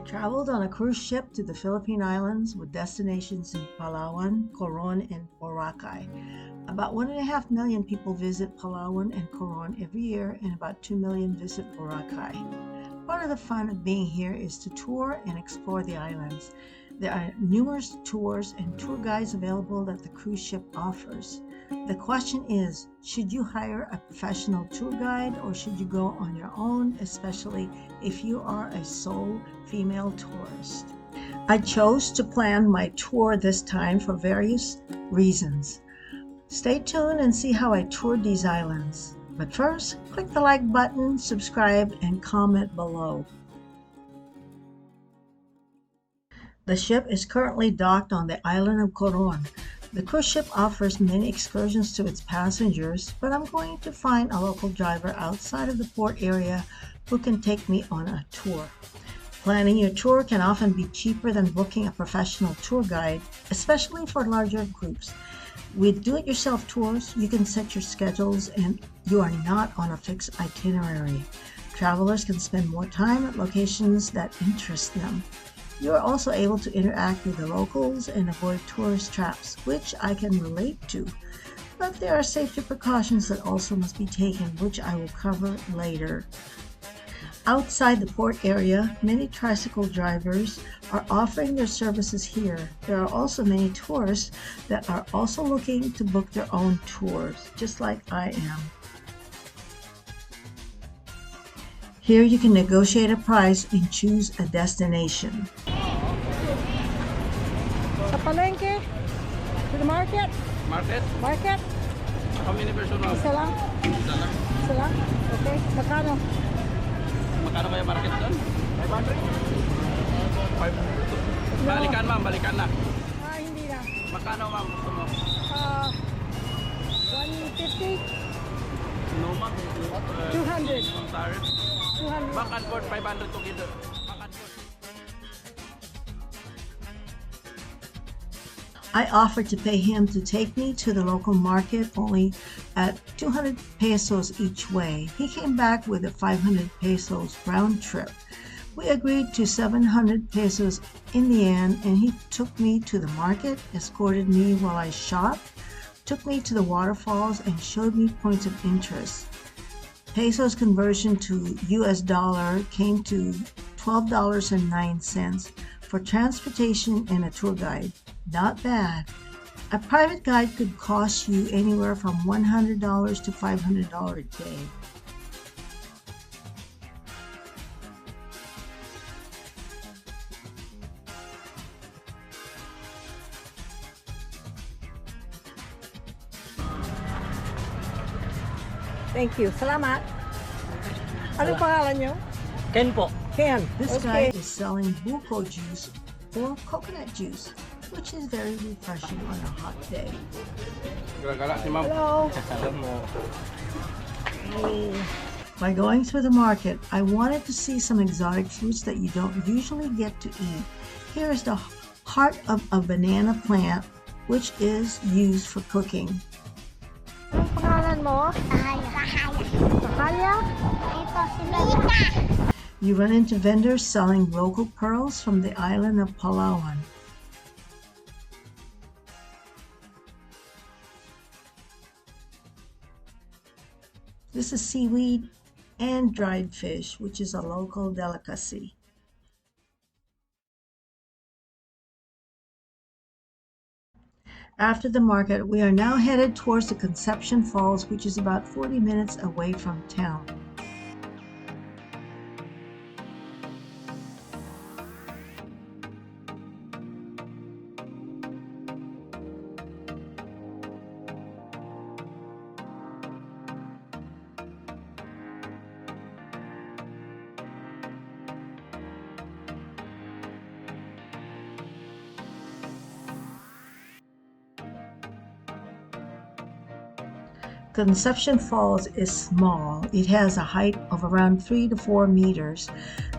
traveled on a cruise ship to the Philippine Islands with destinations in Palawan, Coron, and Boracay. About 1.5 million people visit Palawan and Coron every year, and about 2 million visit Boracay. Part of the fun of being here is to tour and explore the islands. There are numerous tours and tour guides available that the cruise ship offers. The question is, should you hire a professional tour guide or should you go on your own, especially if you are a sole female tourist? I chose to plan my tour this time for various reasons. Stay tuned and see how I toured these islands. But first, click the like button, subscribe, and comment below. The ship is currently docked on the island of Coron. The cruise ship offers many excursions to its passengers, but I'm going to find a local driver outside of the port area who can take me on a tour. Planning your tour can often be cheaper than booking a professional tour guide, especially for larger groups. With do-it-yourself tours, you can set your schedules and you are not on a fixed itinerary. Travelers can spend more time at locations that interest them. You are also able to interact with the locals and avoid tourist traps, which I can relate to. But there are safety precautions that also must be taken, which I will cover later. Outside the port area, many tricycle drivers are offering their services here. There are also many tourists that are also looking to book their own tours, just like I am. Here you can negotiate a price and choose a destination. Sa palengke? To the market? Market? Market? How many personal? Isa lang? Isa lang. Isa lang? Okay. Magkano? Magkano kaya market doon? 500? 500. Balikan ma'am, balikan na. Hindi na. Magkano ma'am gusto mo? 150? No ma'am. 200. Sorry. 200. Back and forth, 500 together. Back and forth. I offered to pay him to take me to the local market only at 200 pesos each way. He came back with a 500 pesos round trip. We agreed to 700 pesos in the end, and he took me to the market, escorted me while I shopped, took me to the waterfalls, and showed me points of interest. Pesos conversion to US dollar came to $12.09 for transportation and a tour guide. Not bad. A private guide could cost you anywhere from $100 to $500 a day. Thank you. Salamat. Ano pangalan niyo? Ken po. Ken. This Okay. guy is selling buko juice or coconut juice, which is very refreshing on a hot day. Gala-gala si ma'am. Hello. Alam mo. By going through the market, I wanted to see some exotic fruits that you don't usually get to eat. Here is the heart of a banana plant, which is used for cooking. Ano pangalan mo? Sakaya? Ito si Lita. You run into vendors selling local pearls from the island of Palawan. This is seaweed and dried fish, which is a local delicacy. After the market, we are now headed towards the Conception Falls, which is about 40 minutes away from town. Conception Falls is small. It has a height of around 3 to 4 meters.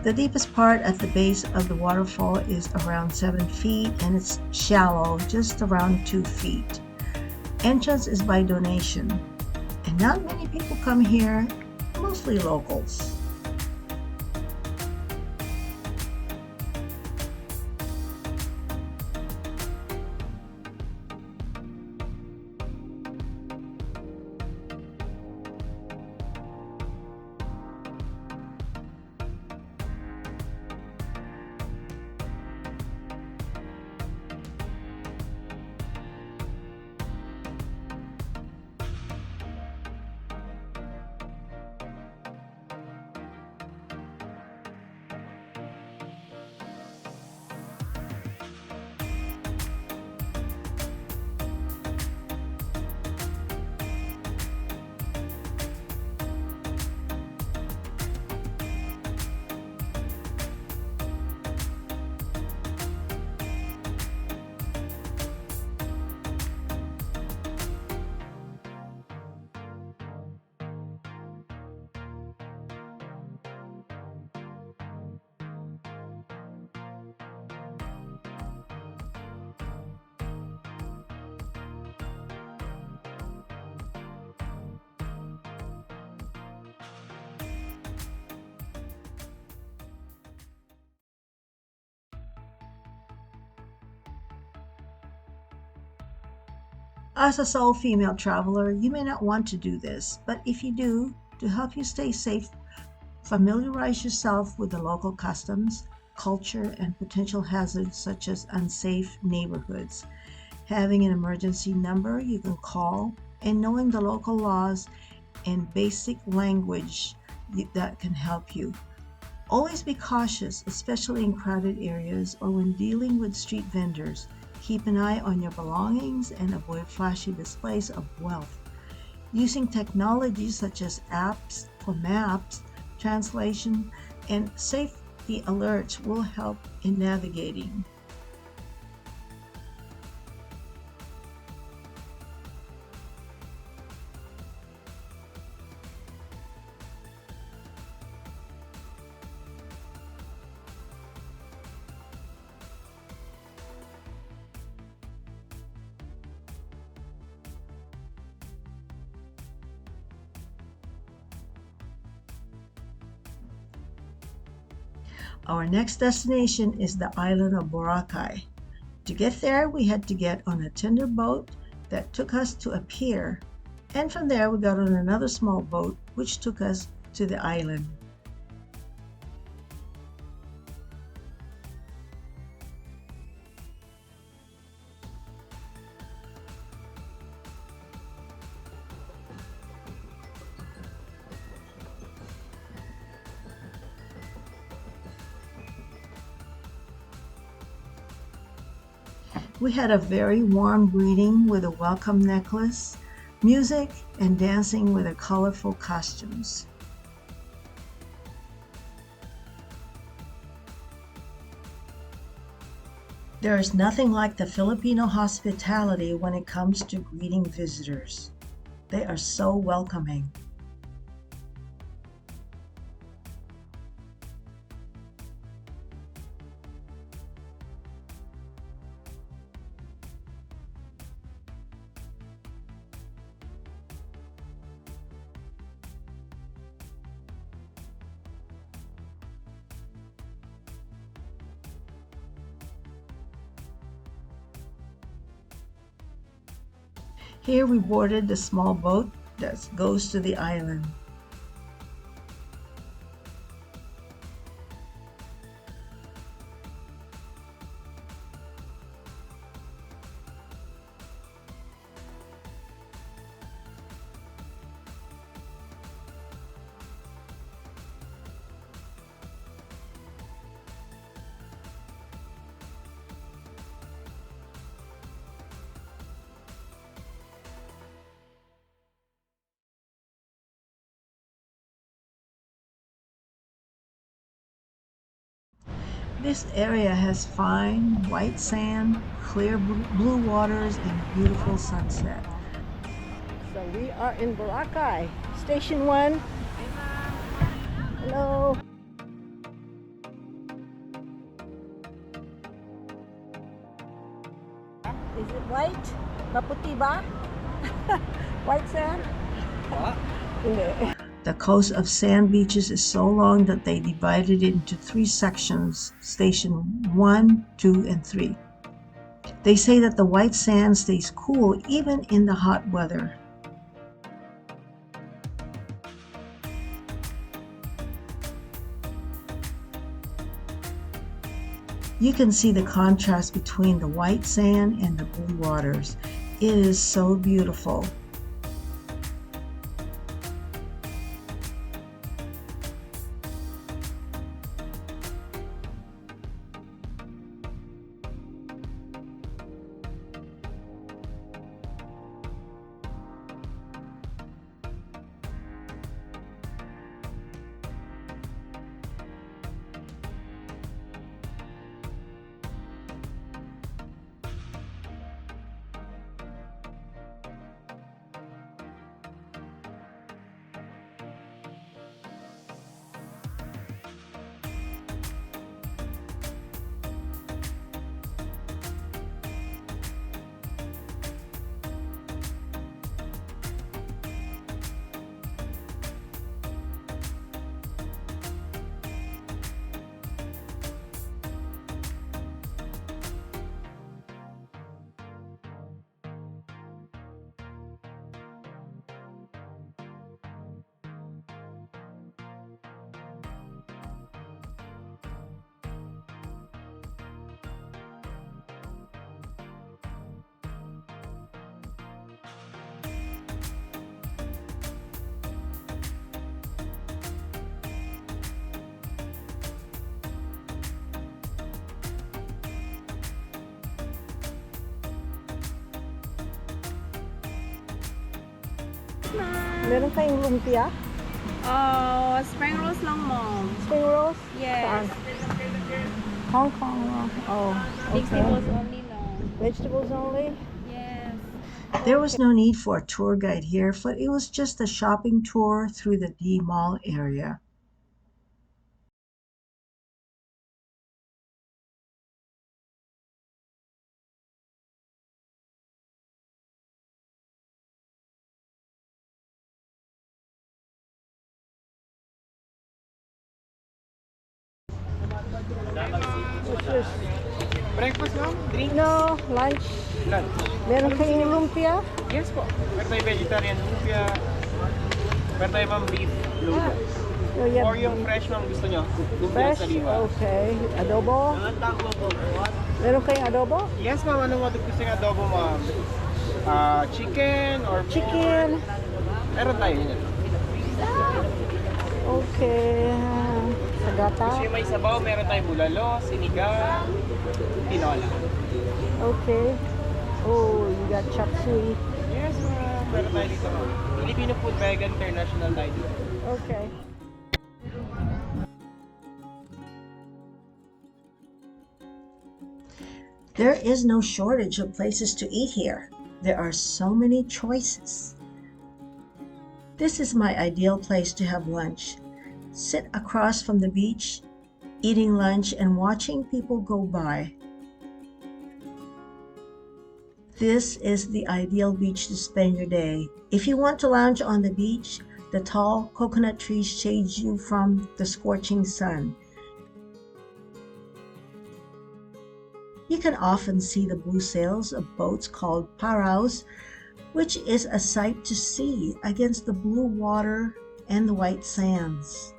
The deepest part at the base of the waterfall is around 7 feet and it's shallow, just around 2 feet. Entrance is by donation, and not many people come here, mostly locals. As a sole female traveler, you may not want to do this, but if you do, to help you stay safe, familiarize yourself with the local customs, culture, and potential hazards such as unsafe neighborhoods. Having an emergency number you can call, and knowing the local laws and basic language that can help you. Always be cautious, especially in crowded areas or when dealing with street vendors. Keep an eye on your belongings and avoid flashy displays of wealth. Using technology such as apps for maps, translation, and safety alerts will help in navigating. Our next destination is the island of Boracay. To get there, we had to get on a tender boat that took us to a pier, and from there we got on another small boat which took us to the island. We had a very warm greeting with a welcome necklace, music, and dancing with the colorful costumes. There is nothing like the Filipino hospitality when it comes to greeting visitors. They are so welcoming. Here we boarded the small boat that goes to the island. This area has fine white sand, clear blue waters, and beautiful sunset. So we are in Boracay, Station 1. Hello. Is it white? Maputi ba? White sand? Hindi. The coast of sand beaches is so long that they divided it into three sections, Station 1, 2, and 3. They say that the white sand stays cool even in the hot weather. You can see the contrast between the white sand and the blue waters. It is so beautiful. ma'am. Meron kayong lumpia? Spring rolls lang, mom. Spring rolls? Yes. Saan? Hong Kong. Oh, okay. Vegetables only lang. Vegetables only? Yes. There was no need for a tour guide here, for it was just a shopping tour through the D Mall area. What's this? Breakfast ma'am? Drink? No, lunch. Lunch? Meron kayong lumpia? Yes po. Meron tayo vegetarian lumpia. Meron tayo ma'am beef lumpia. Oh, yeah. Or yung fresh ma'am gusto nyo? Lumpia Fresh? sa liwa. Okay. Adobo? Meron kayong adobo? Yes ma'am, ano mo gusto yung adobo ma'am? Chicken or pork? Chicken? Meron tayo yun. Okay. Sagata? Gusto yung may sabaw, meron tayo bulalo, sinigang, tinola. Okay. Oh, you got chop suey. Yes ma'am, meron tayo dito ma'am. Filipino Food Vegan International tayo dito. Okay. There is no shortage of places to eat here. There are so many choices. This is my ideal place to have lunch. Sit across from the beach, eating lunch and watching people go by. This is the ideal beach to spend your day. If you want to lounge on the beach, the tall coconut trees shade you from the scorching sun. You can often see the blue sails of boats called paraos, which is a sight to see against the blue water and the white sands.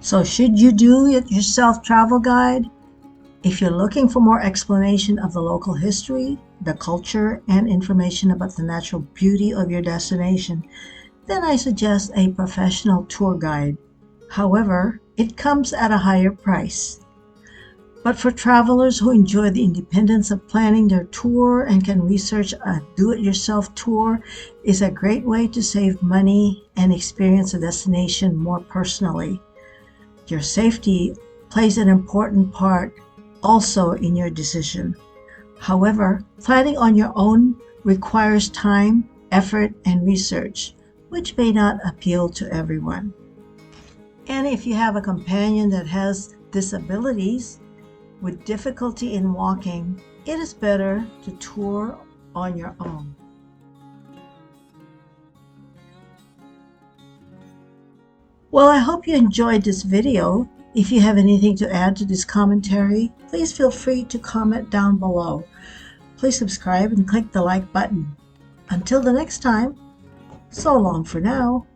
So should you do it yourself travel guide? If you're looking for more explanation of the local history, the culture, and information about the natural beauty of your destination, then I suggest a professional tour guide. However, it comes at a higher price. But for travelers who enjoy the independence of planning their tour and can research a do-it-yourself tour is a great way to save money and experience a destination more personally. Your safety plays an important part also in your decision. However, planning on your own requires time, effort, and research, which may not appeal to everyone. And if you have a companion that has disabilities with difficulty in walking, it is better to tour on your own. Well, I hope you enjoyed this video. If you have anything to add to this commentary, please feel free to comment down below. Please subscribe and click the like button. Until the next time, so long for now.